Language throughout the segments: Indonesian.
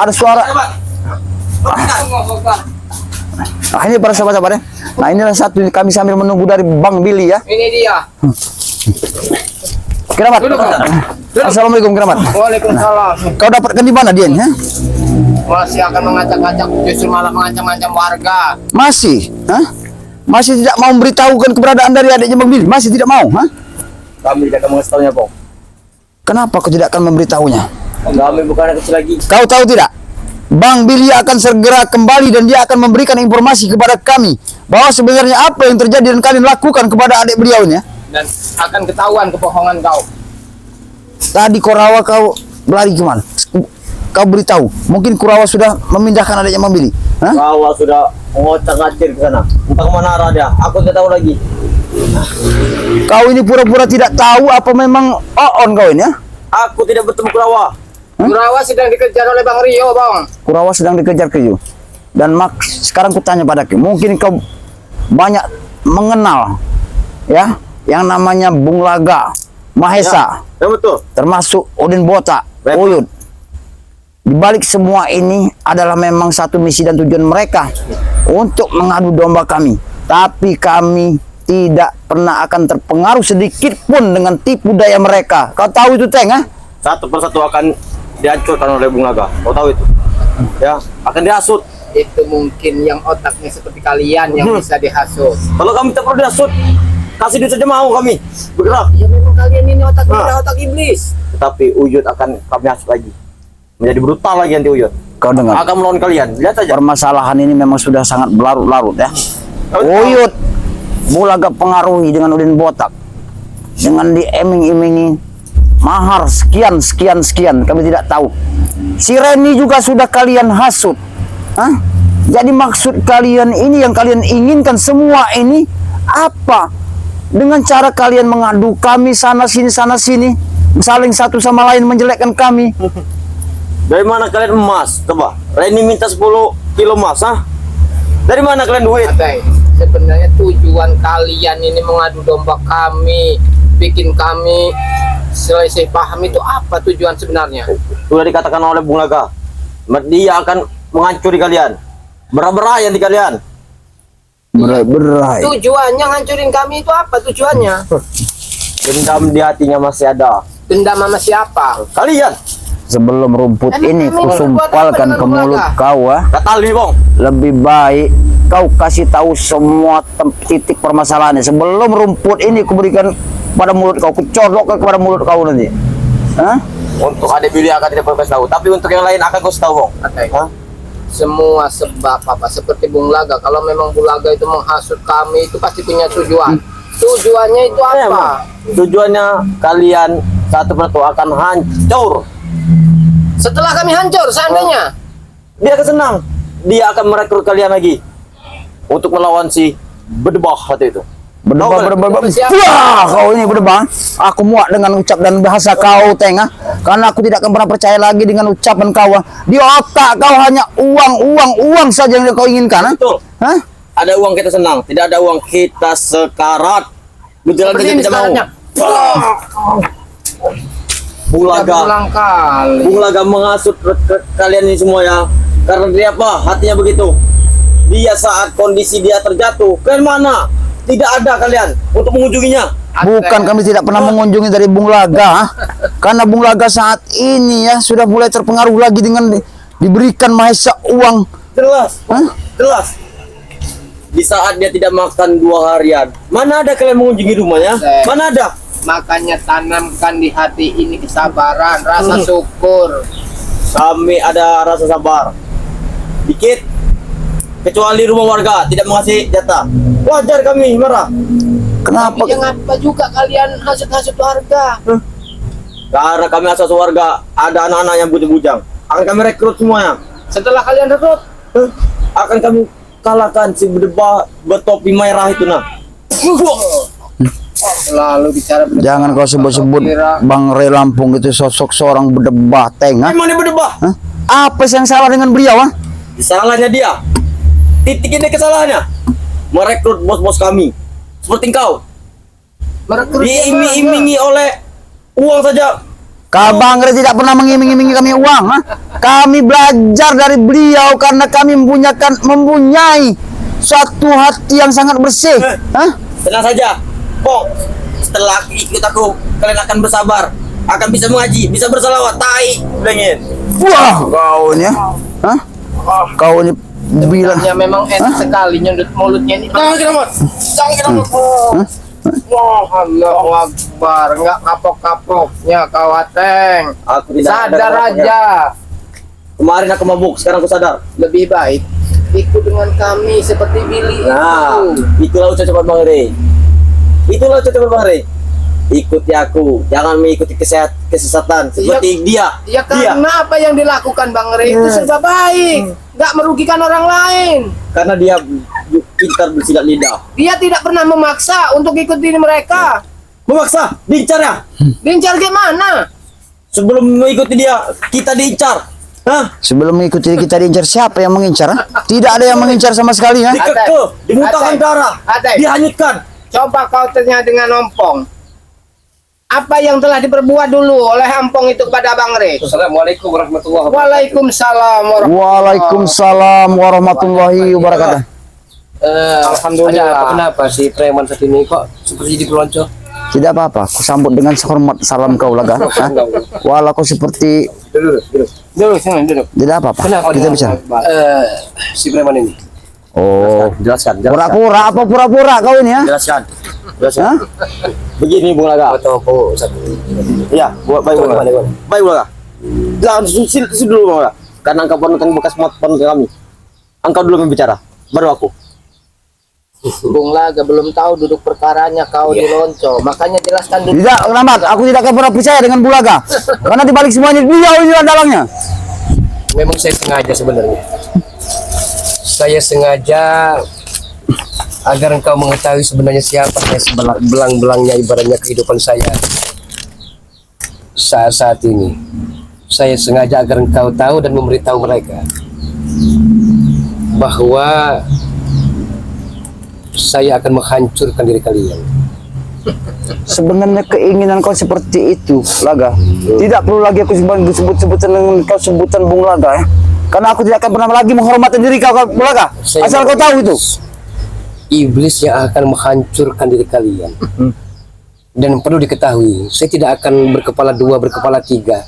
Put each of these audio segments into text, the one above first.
ada suara. Nah, ini para sahabat-sahabat ya. Nah, inilah satu kami sambil menunggu dari Bang Billy ya. Ini dia. Keramat. Assalamualaikum Keramat. Waalaikumsalam. Kau dapatkan di mana dia? Ya? Masih akan mengacak-acak, justru malah mengancam-ancam warga. Masih? Hah? Masih tidak mau memberitahukan keberadaan dari adiknya Bang Billy? Masih tidak mau? Hah? Kami tidak akan mengetahuinya, Bang. Kenapa kau tidak akan memberitahunya? Kami bukan anak kecil lagi. Kau tahu tidak? Bang Billy akan segera kembali dan dia akan memberikan informasi kepada kami bahwa sebenarnya apa yang terjadi dan kalian lakukan kepada adik beliau ya. Dan akan ketahuan kebohongan kau. Tadi Kurawa kau berlari kemana? Kau beritahu. Mungkin Kurawa sudah memindahkan adiknya Bang Billy. Hah? Kau sudah ngocak-ngacir ke sana. Entah kemana arah dia. Aku tidak tahu lagi. Kau ini pura-pura tidak tahu apa memang on kau ini ya? Aku tidak bertemu Kurawa. Kurawa sedang dikejar oleh Bang Rio, Bang. Kurawa sedang dikejar ke you. Dan sekarang kutanya padaku, mungkin kau banyak mengenal ya yang namanya Bung Laga, Mahesa, Ya betul. termasuk Udin Botak, Uyut. Di balik semua ini adalah memang satu misi dan tujuan mereka untuk mengadu domba kami. Tapi kami tidak pernah akan terpengaruh sedikit pun dengan tipu daya mereka. Kau tahu itu, Teng? Ah? Satu persatu akan dihancurkan oleh Bung Laga. Kau tahu itu? Ya, akan dihasut. Itu mungkin yang otaknya seperti kalian yang bisa dihasut. Kalau kami tak perlu dihasut, kasih duit saja mau kami bergerak. Ya memang kalian ini otaknya otak iblis. Tetapi Uyut akan kami hasut lagi. Menjadi brutal lagi nanti Uyut. Kau dengar? Akan melawan kalian. Lihat saja. Permasalahan ini memang sudah sangat berlarut-larut ya. Uyut Bulaga pengaruhi dengan Udin Botak, dengan dieming-imingi mahar sekian kami tidak tahu. Si Reni juga sudah kalian hasut. Hah? Jadi maksud kalian ini yang kalian inginkan semua ini apa? Dengan cara kalian mengadu kami sana sini, saling satu sama lain menjelekkan kami. Dari mana kalian emas? Coba. Reni minta 10 kilo emas, ah? Dari mana kalian duit? Adai, sebenarnya tujuan kalian ini mengadu domba kami, bikin kami selesai paham itu apa tujuan sebenarnya? Sudah dikatakan oleh Bung Laga. Dia akan menghancuri kalian. Berai-berai di kalian. Berai. Tujuannya ngancurin kami itu apa tujuannya? Dendam di hatinya masih ada. Dendam sama siapa? Kalian. Sebelum rumput ini kusumpalkan ke mulut kau, Kata Ali, Bang. lebih baik kau kasih tahu semua titik permasalahannya sebelum rumput ini kuberikan pada mulut kau, kucodok kepada mulut kau nanti. Hah? Untuk adik Billy akan tidak perlu kasih tahu, tapi untuk yang lain akan kau tahu, Bang. Adai. Semua sebab apa seperti Bung Laga. Kalau memang Bung Laga itu menghasut kami itu pasti punya tujuan. Tujuannya itu apa? Tujuannya kalian satu persatu akan hancur. Setelah kami hancur, seandainya Dia akan senang. Dia akan merekrut kalian lagi untuk melawan si Berdebah waktu itu. Berdebah. Wah, kau ini berdebah. Aku muak dengan ucap dan bahasa kau, Tengah. Karena aku tidak akan pernah percaya lagi dengan ucapan kau. Di otak kau hanya uang saja yang kau inginkan. Betul. Hah? Ada uang kita senang, tidak ada uang kita sekarat. Berjalan saja tidak mau. Bung Laga menghasut kalian ini semua ya. Karena dia apa? Hatinya begitu. Dia saat kondisi dia terjatuh, ke mana? Tidak ada kalian untuk mengunjunginya. Bukan, kami tidak pernah mengunjungi dari Bung Laga. Karena Bung Laga saat ini ya sudah mulai terpengaruh lagi dengan diberikan Mahesa uang. Jelas. Hah? Jelas. Di saat dia tidak makan 2 harian, mana ada kalian mengunjungi rumahnya? Mana ada? makanya tanamkan di hati ini kesabaran, rasa syukur. Kami ada rasa sabar dikit, kecuali rumah warga tidak mengasih jatah. Wajar kami marah. Kenapa? Tapi apa juga kalian hasut-hasut warga? Karena kami asal warga, ada anak-anak yang bujang-bujang. Akan kami rekrut semuanya. Setelah kalian rekrut, akan kami kalahkan si berdebah bertopi merah itu nah. Lalu bicara Jangan kau sebut-sebut Bang Ray Lampung itu sosok seorang berdebah, Tengah. Gimana berdebah? Apa yang salah dengan beliau? Salahnya dia. Titik ini kesalahannya. Merekrut bos-bos kami. Seperti engkau. merekrut Diiming-imingi oleh uang saja. Bang Rey tidak pernah mengiming-imingi kami uang. Ha? Kami belajar dari beliau karena kami mempunyai suatu hati yang sangat bersih. Hah? Tenang saja, Pong. Setelah ikut aku, kalian akan bersabar, akan bisa mengaji, bisa bersalawat. Tai, bilangin. Wah, kau ini ya. Hah? Kau ini bilang. Ya memang enak sekali nyundut mulutnya ini. Jangan kira mot. Jangan kira mot. Wah, Allahu Akbar. Enggak kapok-kapoknya kau Ateng. Aku tidak ada Sadar kapoknya. aja. Kemarin aku mabuk, sekarang aku sadar. Lebih baik ikut dengan kami seperti Billy Nah, itu. itulah ucapan Bang Rey. Itulah ucapan Bang Rey. Ikuti aku, jangan mengikuti kesesatan seperti dia. Ya karena apa yang dilakukan Bang Rey itu serba baik, nggak merugikan orang lain. Karena dia pintar bersilat lidah. Dia tidak pernah memaksa untuk ikuti mereka. Memaksa, diincar ya. Diincar gimana? Sebelum mengikuti dia, kita diincar. Hah? Sebelum mengikuti kita diincar, siapa yang mengincar? Ha? Tidak ada yang mengincar sama sekali. Ha? Dikeke, dimuntahkan Ateng. darah, Ateng. dihanyutkan. Coba kau tanya dengan Ompong. Apa yang telah diperbuat dulu oleh Ampong itu kepada Bang Rey? Assalamualaikum warahmatullahi wabarakatuh. Waalaikumsalam warahmatullahi Waalaikumsalam warahmatullahi wabarakatuh. Alhamdulillah. Ada apa, kenapa si preman satu ini kok seperti jadi pelonco? Tidak apa-apa, aku sambut dengan sehormat salam kau laga. Ha? Walau kau seperti Duduk sini, duduk. tidak apa-apa. Kenapa Kita dia- bicara. Si preman ini? Oh, Jelaskan, pura-pura apa pura-pura kau ini ya? Jelaskan. Hah? Begini Bung Laga. Atau apa satu? Iya, baik Bung Laga. Baik Bung Laga. Jangan susil dulu Bung Laga. Karena engkau pernah bekas smartphone ke kami. Engkau dulu yang bicara, baru aku. Bung Laga belum tahu duduk perkaranya kau dilonco. Makanya jelaskan dulu. Tidak, kenapa? Aku tidak akan pernah percaya dengan Bulaga. Karena dibalik semuanya beliau ini dalangnya. Memang saya sengaja sebenarnya. Saya sengaja agar engkau mengetahui sebenarnya siapa saya belang-belangnya ibaratnya kehidupan saya saat ini. Saya sengaja agar engkau tahu dan memberitahu mereka bahwa saya akan menghancurkan diri kalian. Sebenarnya keinginan kau seperti itu, Laga. Tidak perlu lagi aku sebut-sebutan dengan kau sebutan Bung Laga ya. Karena aku tidak akan pernah lagi menghormati diri kau, Bung Laga. Asal kau tahu itu. Iblis yang akan menghancurkan diri kalian. Dan perlu diketahui, saya tidak akan berkepala dua, berkepala tiga.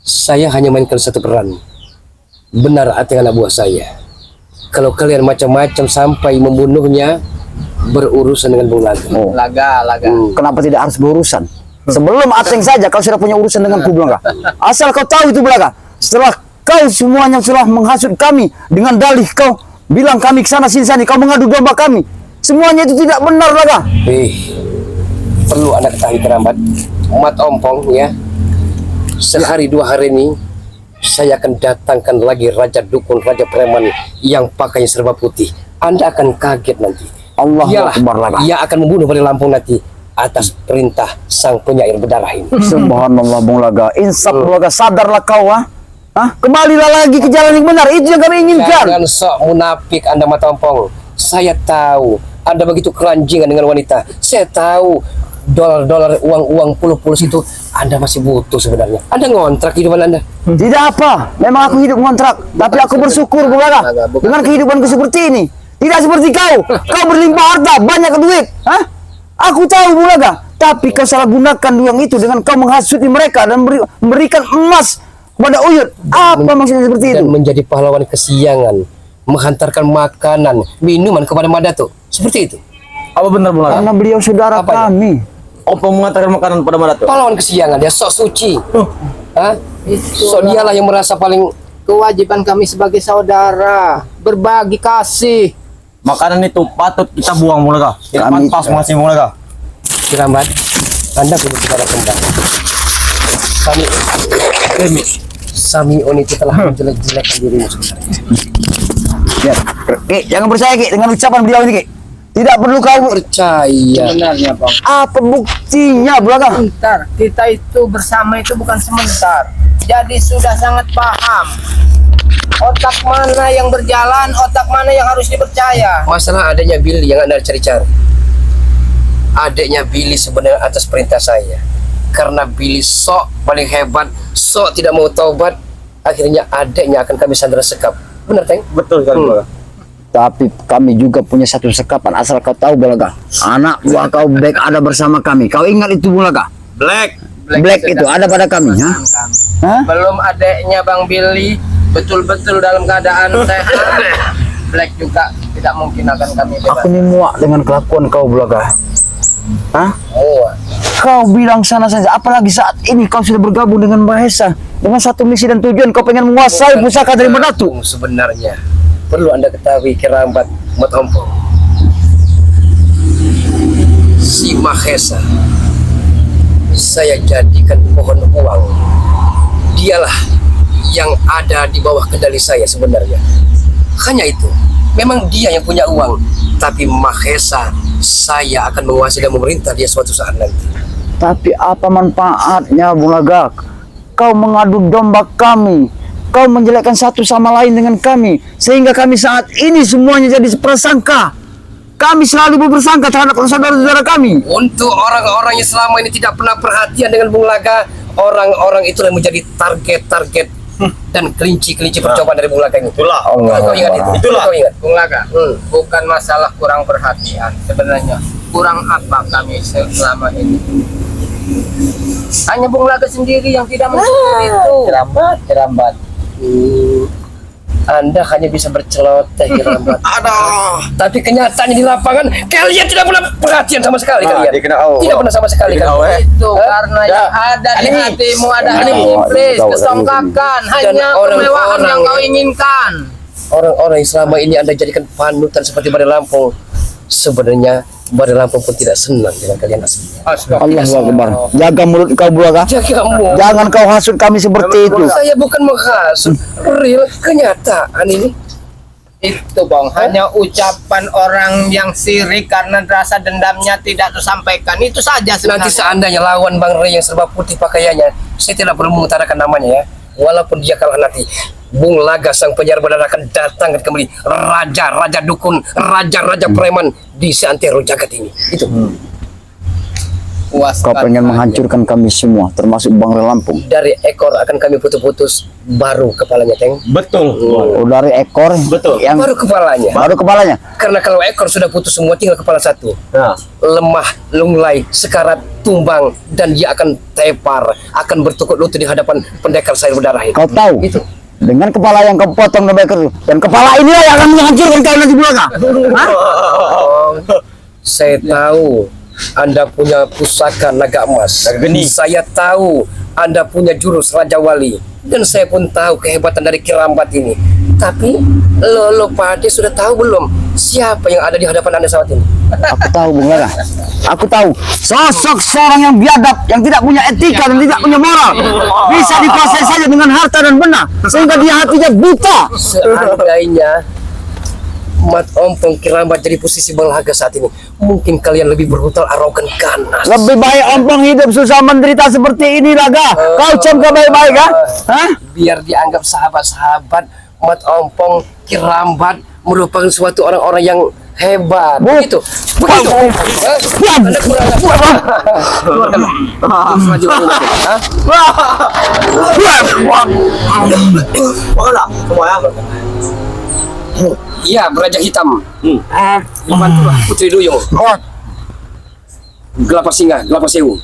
Saya hanya mainkan satu peran. Benar Ateng anak buah saya. Kalau kalian macam-macam sampai membunuhnya, berurusan dengan Bung Laga. Oh. Laga. Kenapa tidak harus berurusan? Sebelum Ateng saja kau sudah punya urusan dengan ku, Bulaga. Asal kau tahu itu, Bulaga. Setelah kau semuanya sudah menghasut kami dengan dalih kau bilang kami kesana sini, kau mengadu domba kami. Semuanya itu tidak benar, Bulaga. Perlu Anda ketahui kerabat, Mat Ompong ya. Sehari dua hari ini saya akan datangkan lagi Raja Dukun, Raja Preman yang pakainya serba putih. Anda akan kaget nanti. Allahu Akbar, Laga. Ia akan membunuh dari Lampung nanti atas perintah sang penyair berdarah ini. Subhanallah, Bung Laga. Insaf, Bulaga, sadarlah kau, ha? Hah? Kembalilah lagi ke jalan yang benar. Itu yang kami inginkan. Jangan sok munafik Anda Mat Ompong. Saya tahu Anda begitu keranjingan dengan wanita. Saya tahu dolar-dolar, uang-uang puluh-puluh itu Anda masih butuh sebenarnya. Anda ngontrak kehidupan Anda. Tidak apa, memang aku hidup kontrak, tapi aku bersyukur, Bulaga, dengan kehidupanku seperti ini. Tidak seperti kau berlimpah harta, banyak duit. Hah? Aku tahu, Bulaga, tapi kau salah gunakan uang itu dengan kau menghasuti mereka dan memberikan emas kepada Uyut. Apa maksudnya seperti itu? Dan menjadi pahlawan kesiangan, menghantarkan makanan, minuman kepada Madato. Seperti itu. Apa benar Bung Laga? Karena beliau saudara Apa kami. Apa mengantarkan makanan pada Madato? Pahlawan kesiangan, dia sok suci. Hah? Sok dialah yang merasa paling. Kewajiban kami sebagai saudara berbagi kasih. Makanan itu patut kita buang Bung Laga. Tidak Kami- pantas mengasih Bung Laga. Kerabat, Anda punya saudara kembar. Samion itu telah menjelek-jelekkan dirimu sebenarnya. Ya, Ki, jangan percaya, Ki, dengan ucapan beliau ini, Ki. Tidak perlu kau. Percaya. Sebenarnya Bang. Apa buktinya, Bulaga? Sebentar, kita itu bersama itu bukan sebentar. Jadi sudah sangat paham. Otak mana yang berjalan, otak mana yang harus dipercaya. Masalah adanya Billy yang Anda cari-cari. Adiknya Billy sebenarnya atas perintah saya. karena Billy sok paling hebat, sok tidak mau taubat, akhirnya adiknya akan kami sandera sekap. Benar, Teng? Betul sekali, Bulaga. Tapi kami juga punya satu sekapan, asal kau tahu Bulaga. Anak buah kau Black ada bersama kami. Kau ingat itu Bulaga? Black. Black itu ada pada kami, ha? Hah? Belum adeknya Bang Billy betul-betul dalam keadaan sehat. Black juga tidak mungkin akan kami bebas. Aku ini muak dengan kelakuan kau Bulaga. Hah? Oh, Kau bilang sana saja, apalagi saat ini kau sudah bergabung dengan Mahesa dengan satu misi dan tujuan, kau pengen menguasai pusaka dari Madatu. Sebenarnya perlu Anda ketahui Kirambat Mat Ompong, si Mahesa saya jadikan pohon uang. Dialah yang ada di bawah kendali saya sebenarnya. Hanya itu. Memang dia yang punya uang, tapi Mahesa saya akan menguasai dan memerintah dia suatu saat nanti. Tapi apa manfaatnya Bulaga? Kau mengadu domba kami, kau menjelekkan satu sama lain dengan kami, sehingga kami saat ini semuanya jadi prasangka. Kami selalu bersangka terhadap saudara-saudara kami. Untuk orang-orang yang selama ini tidak pernah perhatian dengan Bung Laga, orang-orang itu yang menjadi target-target dan kelinci-kelinci percobaan dari Bung Laga ini. Itulah. Kau ingat itu? Itulah. Kau ingat? Bung Laga, bukan masalah kurang perhatian sebenarnya. Kurang apa kami selama ini? Hanya Bung Laga sendiri yang tidak mencuri itu. Kerambat. Anda hanya bisa berceloteh Kirambat. Aduh. Tapi kenyataannya di lapangan kalian tidak pernah perhatian sama sekali kalian. Tidak pernah sama sekali kalian. Itu karena yang ada di hatimu ada iblis, kesongkakan, hanya kemewahan yang kau inginkan. Orang-orang yang selama ini Anda jadikan panutan seperti Badai Lampung, sebenarnya Badai Lampung pun tidak senang dengan kalian aslinya. Allahu Akbar. Jaga mulut kau Bulaga. Kamu, Jangan kau hasut kami seperti itu. saya bukan menghasut, real kenyataan ini. Itu Bang, hanya ucapan orang yang sirik karena rasa dendamnya tidak tersampaikan. Itu saja Nanti sebenarnya. seandainya lawan Bang Rey yang serba putih pakaiannya, saya tidak perlu mengutarakan namanya ya. Walaupun dia kalah nanti, Bung Laga sang penyiar benar akan datang kembali, raja-raja dukun, raja-raja preman di seantero jagat ini. Itu. Kau pengen menghancurkan kami semua, termasuk Bang Lampung. Dari ekor akan kami putus-putus, baru kepalanya, Teng. Betul. Oh, dari ekor Betul. yang Baru kepalanya. baru kepalanya. Karena kalau ekor sudah putus semua, tinggal kepala satu. Nah, Lemah, lunglai, sekarat, tumbang, dan dia akan tepar, akan bertukuk lutut di hadapan pendekar sayur berdarah itu. Kau tahu? Itu. Dengan kepala yang kau potong dari ekor itu, dan kepala inilah yang akan menghancurkan kau nanti Bulaga. Hah? Saya tahu Anda punya pusaka naga emas. Naga geni. Saya tahu Anda punya jurus Raja Wali. Dan saya pun tahu kehebatan dari Kirambat ini. Tapi lo Pade sudah tahu belum siapa yang ada di hadapan Anda saat ini? Aku tahu Bulaga. Aku tahu sosok seorang yang biadab, yang tidak punya etika dan tidak punya moral, bisa dikuasai saja dengan harta dan benda, sehingga dia hatinya buta. Seandainya Mat Ompong Kirambat jadi posisi Bang Laga saat ini, mungkin kalian lebih brutal, arogan, ganas. Lebih baik Ompong hidup susah menderita seperti ini Laga. Kau camkan baik-baik, ha? Hah? Biar dianggap sahabat-sahabat, Mat Ompong Kirambat merupakan suatu orang-orang yang hebat. Begitu. Begitu. Anda kurang keluarkanlah. Maju rumah. Hah? mana semua ya? Iya, Raja Hitam. Membantulah Putri Duyung. Gelapa Singa, Gelapa Sewu.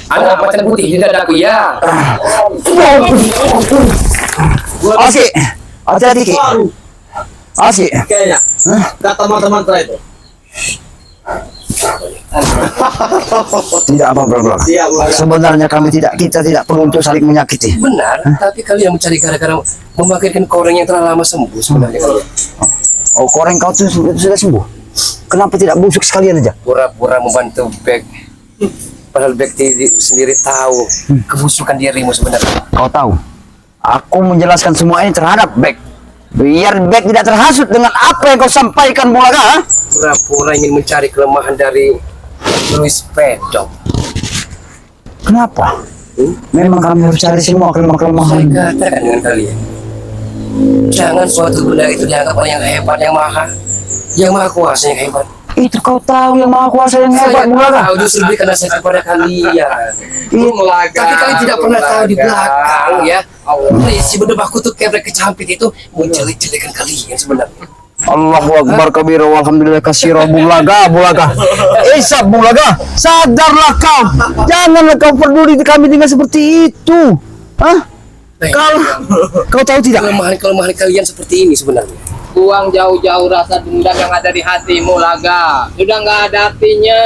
Ada macan putih di dadaku, ya. Oke. Hati-hati Ki. Oke. Kayaknya kata mantra-mantra itu. Tidak apa-apa. Siap, Bulaga. Sebenarnya kita tidak perlu untuk saling menyakiti. Benar, tapi kalian mencari gara-gara memakaikan koreng yang telah lama sembuh sebenarnya kalian. Oh, koreng kau tuh sudah sembuh. Kenapa tidak busuk sekalian aja? Pura-pura membantu Bek. Padahal Bek sendiri tahu kebusukan dirimu sebenarnya. Kau tahu, aku menjelaskan semua ini terhadap Bek. Biar Bek tidak terhasut dengan apa yang kau sampaikan Bulaga. Ha? Pura-pura ingin mencari kelemahan dari Louis Pedok. Kenapa? Memang kami harus cari semua Saya kelemahan. katakan dengan kalian, jangan suatu benda itu dianggap orang yang hebat, yang maha kuasa yang hebat. Itu kau tahu yang maha kuasa yang hebat Saya Bulaga. tahu justru berikan nasihat kepada kalian. Mulaga. Tapi kalian tidak pernah tahu di belakang ya. Si berdebah kutuk kebrek kecampit itu menjelek-jelekan kalian sebenarnya. Allahu Akbar kabira walhamdulillah kasira Bulaga. Isap Bulaga, sadarlah kau. Janganlah kau peduli kami dengan seperti itu. Hah? Kau tahu tidak? Kelemahan kalian seperti ini sebenarnya. Buang jauh-jauh rasa dendam yang ada di hatimu, Laga. Sudah nggak ada artinya.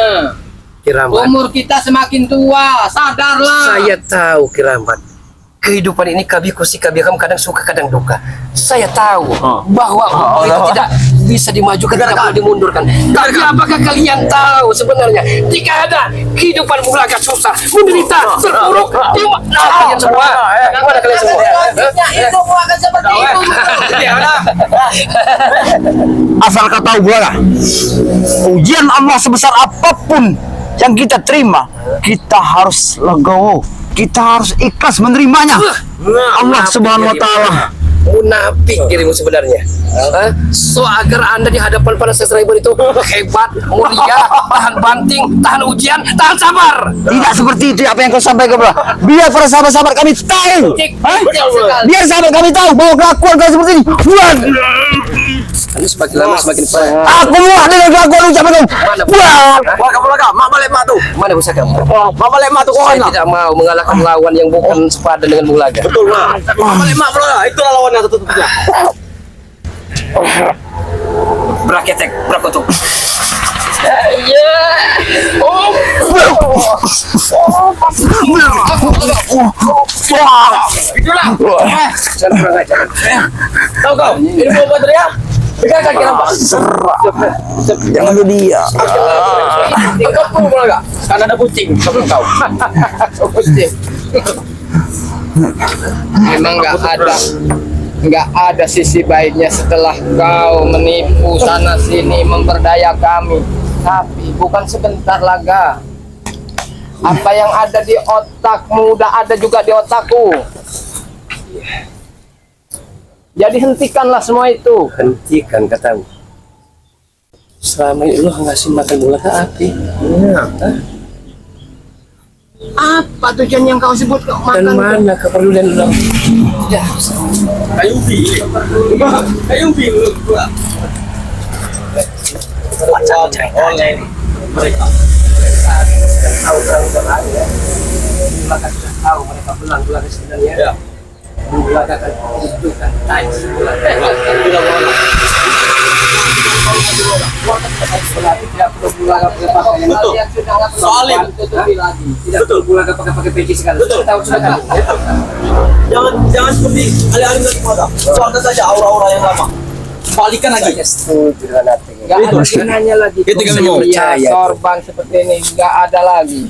Kiramat. Umur kita semakin tua, sadarlah. Saya tahu Kiramat. Kehidupan ini kabiku kamu kadang suka kadang duka. Saya tahu bahwa umur itu tidak bisa dimajukan, tidak boleh dimundurkan. Tapi apakah kalian tahu sebenarnya jika ada kehidupan Bulaga susah, menderita, terpuruk, kalian semua? Gimana kalian semua? Selanjutnya itu akan seperti itu. Asal kau tahu Bulaga, ujian Allah sebesar apapun yang kita terima, kita harus legowo. Kita harus ikhlas menerimanya. Allah Subhanahu wa taala. Munafik dirimu sebenarnya. So agar Anda di hadapan para sesraiban itu hebat, mulia, tahan banting, tahan ujian, tahan sabar. Tidak seperti itu apa yang kau sampaikan, bro. Biar para sahabat-sahabat kami tahu. Biar sahabat kami tahu bahwa kelakuan kau seperti ini. Buat Anda semakin lama semakin parah. aku muak dengan kelakuan ucapan kau. Buat Bulaga, mak balik mak tuh. Mana bisa kamu? Mak balik mak tuh Saya kawan. tidak mau mengalahkan lawan yang bukan sepadan dengan Bulaga. Betul mak. Mak balik mak Bulaga, itulah lawannya satu-satunya. Braketek, brakotuk. Itulah. Jangan kurang ajar. Tahu kau? Ini mau buat dia. Pegang Kiramat. Jangan lu dia. Kau Bulaga. Karena ada kucing sama kau. Kucing. Memang nggak ada sisi baiknya setelah kau menipu sana sini memperdaya kami. Tapi bukan sebentar, Laga. Apa yang ada di otakmu udah ada juga di otakku. Jadi hentikanlah semua itu. Hentikan katamu. Selama ini lu ngasih makan Bulaga api. Apa tujuan yang kau sebut kau Dan makan? mana kepedulian lu? Tidak. Kayu bil. Mereka. Tahu ya. Bulaga sudah tahu mereka benar Bulaga sebenarnya. Ya. Bulaga kan itu kan tajis Bulaga. Tidak perlu Bulaga pakai Betul. Soalnya tidak perlu Bulaga pakai peci sekali. Betul. Tahu sudah kan? Jangan seperti alih-alih lagi pada. Soalnya saja aura-aura yang lama. Balikan lagi. Setuju dengan hati. Nggak ada gunanya lagi. Itu kami mau percaya. Sorban seperti ini nggak ada lagi.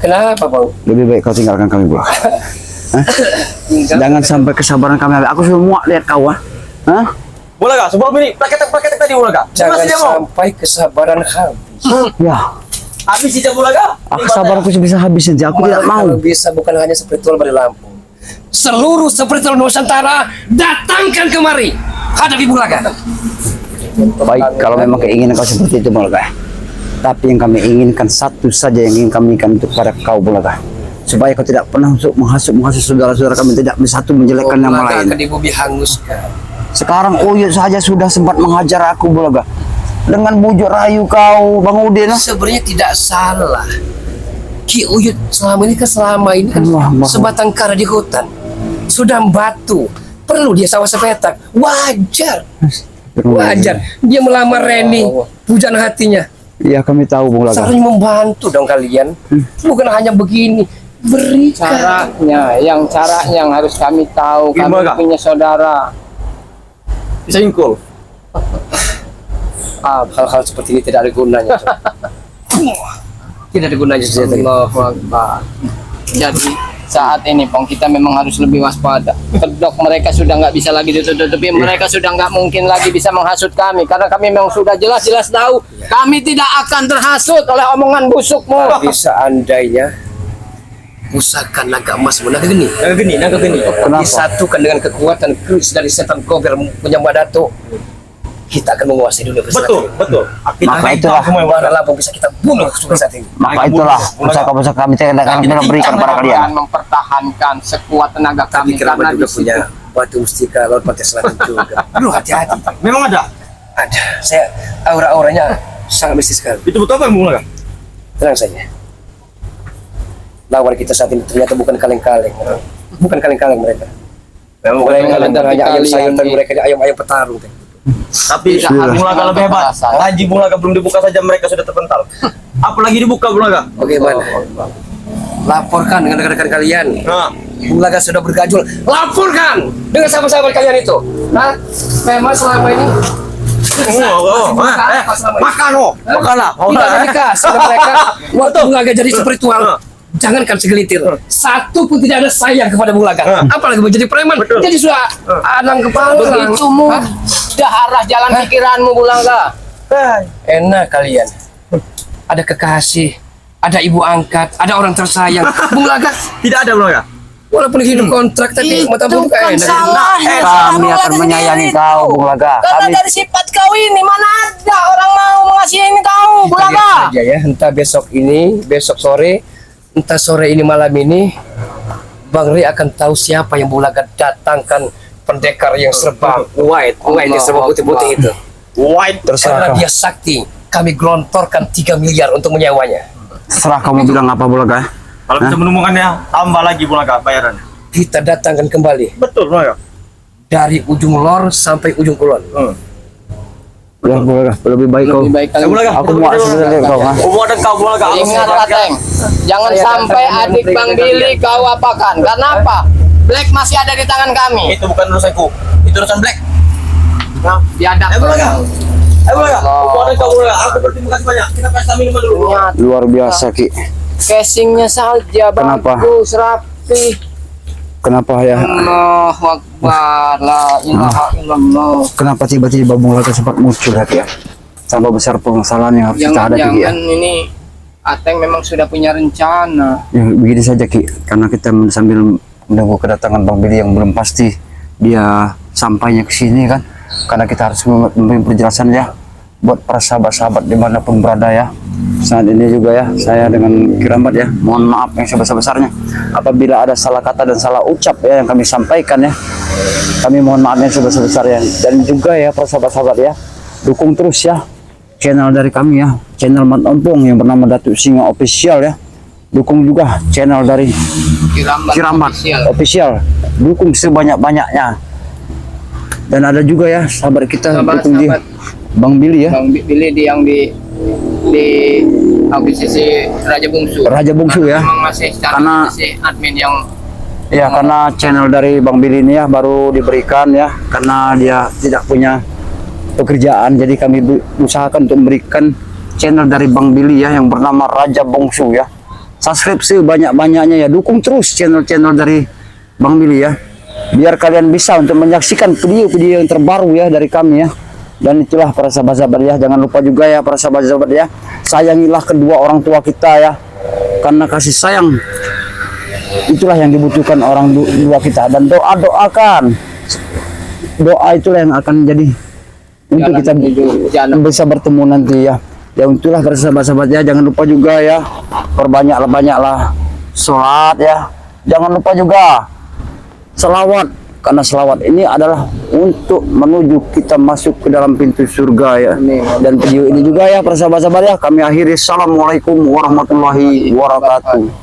Kenapa, Bang? Lebih baik kau tinggalkan kami, Bulaga. Hah? Jangan sampai kesabaran kami habis. Aku sudah muak lihat kau, Hah? Bulaga, sebelum ini paketek tadi Bulaga. Jangan Masih dia mau. sampai kesabaran habis. Ya, Habis sih Bulaga. kesabaranku sudah bisa habis nanti. Aku tidak mau. Kalau bisa bukan hanya seperti tol dari Lampung. Seluruh seperti tol Nusantara datangkan kemari. Hadapi Bulaga. Baik, kalau memang keinginan kau seperti itu, Bulaga. Tapi yang kami inginkan satu saja yang ingin kami inginkan untuk pada kau, Bulaga. Supaya kau tidak pernah untuk menghasut saudara-saudara kami, tidak satu menjelekkan yang Bulaga lain. akan dibubi hanguskan. Sekarang Uyut saja sudah sempat menghajar aku, Bulaga. Dengan bujuk rayu kau, Bang Udin. Sebenarnya tidak salah. Ki Uyut selama ini kan Allah, Allah. sebatang kara di hutan. Sudah batu. Perlu dia sawah sepetak. Wajar. Wajar. Dia melamar Reni. Pujaan hatinya. Iya, kami tahu, Bulaga. Caranya membantu dong kalian. Bukan hanya begini. Berikan. Caranya yang harus kami tahu. Kami Gimana, Kak? punya saudara. Bisa ingkul. Hal-hal seperti ini tidak ada gunanya. Tidak ada gunanya saja. Allahu Akbar. Jadi saat ini Pong kita memang harus lebih waspada. Kedok mereka sudah nggak bisa lagi ditutupi, mereka sudah nggak mungkin lagi bisa menghasut kami karena kami memang sudah jelas-jelas tahu kami tidak akan terhasut oleh omongan busukmu. Tapi seandainya pusaka naga emas naga geni Naga geni. Kenapa? disatukan dengan kekuatan keris dari setan kober penyembah datuk, kita akan menguasai dunia pesawat Betul, ini. betul. Kita Maka akan itulah. tahu semua yang Mana Lampung bisa kita bunuh sampai saat ini. Maka itulah pusaka-pusaka kami akan kita berikan kepada kalian. Dan mempertahankan sekuat tenaga Kami kami kerabat karena juga di punya situ batu mustika laut pantai selatan juga. Aduh, hati-hati. Memang ada. Ada. Saya aura-auranya sangat mistis sekali. Itu betul apa Bung Laga? Tenang saja. Lawan kita saat ini ternyata bukan kaleng-kaleng. Bukan kaleng-kaleng mereka. Memang bukan Mereka kaleng-kaleng. hanya ayam Kalian sayur dan ini- mereka ini ayam-ayam petarung. Tapi Tidak harus Bung Laga dengan lebih hebat. kekerasan. Laji Bung Laga belum dibuka saja mereka sudah terpental. Apalagi dibuka Bung Laga. Bagaimana? Laporkan dengan rekan-rekan kalian. Nah, Bung Laga sudah bergajul. Laporkan dengan sahabat-sahabat kalian itu. Hah? Memang selama ini makan oh, makanlah. tidak ada dikasih oleh mereka. Waktu Bung Laga jadi spiritual, jangankan segelintir, satu pun tidak ada sayang kepada Bung Laga. Apalagi menjadi preman, jadi sudah adang kepala. begitu mudah arah jalan pikiranmu Bulaga. Enak kalian. Ada kekasih, ada ibu angkat, ada orang tersayang. Bung Laga, Tidak ada Bung Laga. walaupun hidup kontrak tapi mata Bung kan enak. salahnya Kami akan menyayangi kau, Bung Laga. Karena Kami dari sifat kau ini mana ada orang mau mengasihi kau Kita lihat Bulaga. saja ya, entah besok ini, besok sore, entah sore ini malam ini, Bang Ri akan tahu siapa yang Bung Laga datangkan pendekar yang serba white yang serba putih-putih itu. White Karena terserah. dia sakti, kami gelontorkan 3 miliar untuk menyewanya. Serah kamu bilang apa, Bung Laga. Kalau bisa menemukannya, tambah lagi Bung Laga bayaran. Kita datangkan kembali Betul Bung Laga. dari ujung lor sampai ujung kulon. Ya, Bung Laga, lebih baik kau. Lebih baik kali. Bung Laga. Aku muak sebenarnya kau. Ha? Umur dan kau Bung Laga. Ingat Ateng, jangan Saya sampai akan adik memberikan Bang Billy kau apakan. Karena apa? Black masih ada di tangan kami. Itu bukan urusanku. Itu urusan Black. Nah, Biadab. Bung Laga. Bung Laga. Umur dan kau Bung Laga. Aku berterima kasih banyak. Kita pesta minuman dulu. Ingat, Luar biasa, Ki. casingnya saja Kenapa? bagus, rapi. Kenapa ya? Allahu Akbar, la ilaha illallah. Kenapa tiba-tiba Bung Laga sempat muncul ya, Ki, ya? Tambah besar permasalahan yang harus kita hadapi, Ki, ya. Jangan-jangan ini Ateng memang sudah punya rencana. Ya, begini saja, Ki, karena kita sambil menunggu kedatangan Bang Billy yang belum pasti dia sampainya ke sini kan, karena kita harus memberi penjelasan ya buat para sahabat-sahabat dimanapun berada ya. Saat ini juga ya, saya dengan keramat ya, mohon maaf yang sebesar-besarnya apabila ada salah kata dan salah ucap ya yang kami sampaikan ya. Kami mohon maaf yang sebesar-besarnya, dan juga ya para sahabat-sahabat ya, dukung terus ya channel dari kami ya, channel Mat Ompong yang bernama Datuk Singa Official ya. Dukung juga channel dari Kiramat Official. Dukung sebanyak-banyaknya. Dan ada juga ya sahabat kita dukung di Bang Billy ya. Bang Billy yang di akuisisi Raja Bungsu. Raja Bungsu ya. Memang masih Karena- masih admin yang Ya, karena channel dari Bang Billy ini ya baru diberikan ya, karena dia tidak punya pekerjaan, jadi kami usahakan untuk memberikan channel dari Bang Billy ya yang bernama Raja Bungsu ya. Subscribe sebanyak-banyaknya ya, dukung terus channel-channel dari Bang Billy ya, biar kalian bisa untuk menyaksikan video-video yang terbaru ya dari kami ya. Dan itulah para sahabat-sahabat ya, jangan lupa juga ya para sahabat-sahabat ya, sayangilah kedua orang tua kita ya, karena kasih sayang itulah yang dibutuhkan orang tua kita, dan doakan, doa itulah yang akan jadi untuk Jalan kita menuju jannah. bisa bertemu nanti ya. Ya itulah para sahabat-sahabat ya, jangan lupa juga ya perbanyaklah sholat ya, jangan lupa juga selawat, karena selawat ini adalah untuk menuju kita masuk ke dalam pintu surga ya. Dan video ini juga ya para sahabat-sahabat ya, kami akhiri. Assalamualaikum warahmatullahi wabarakatuh.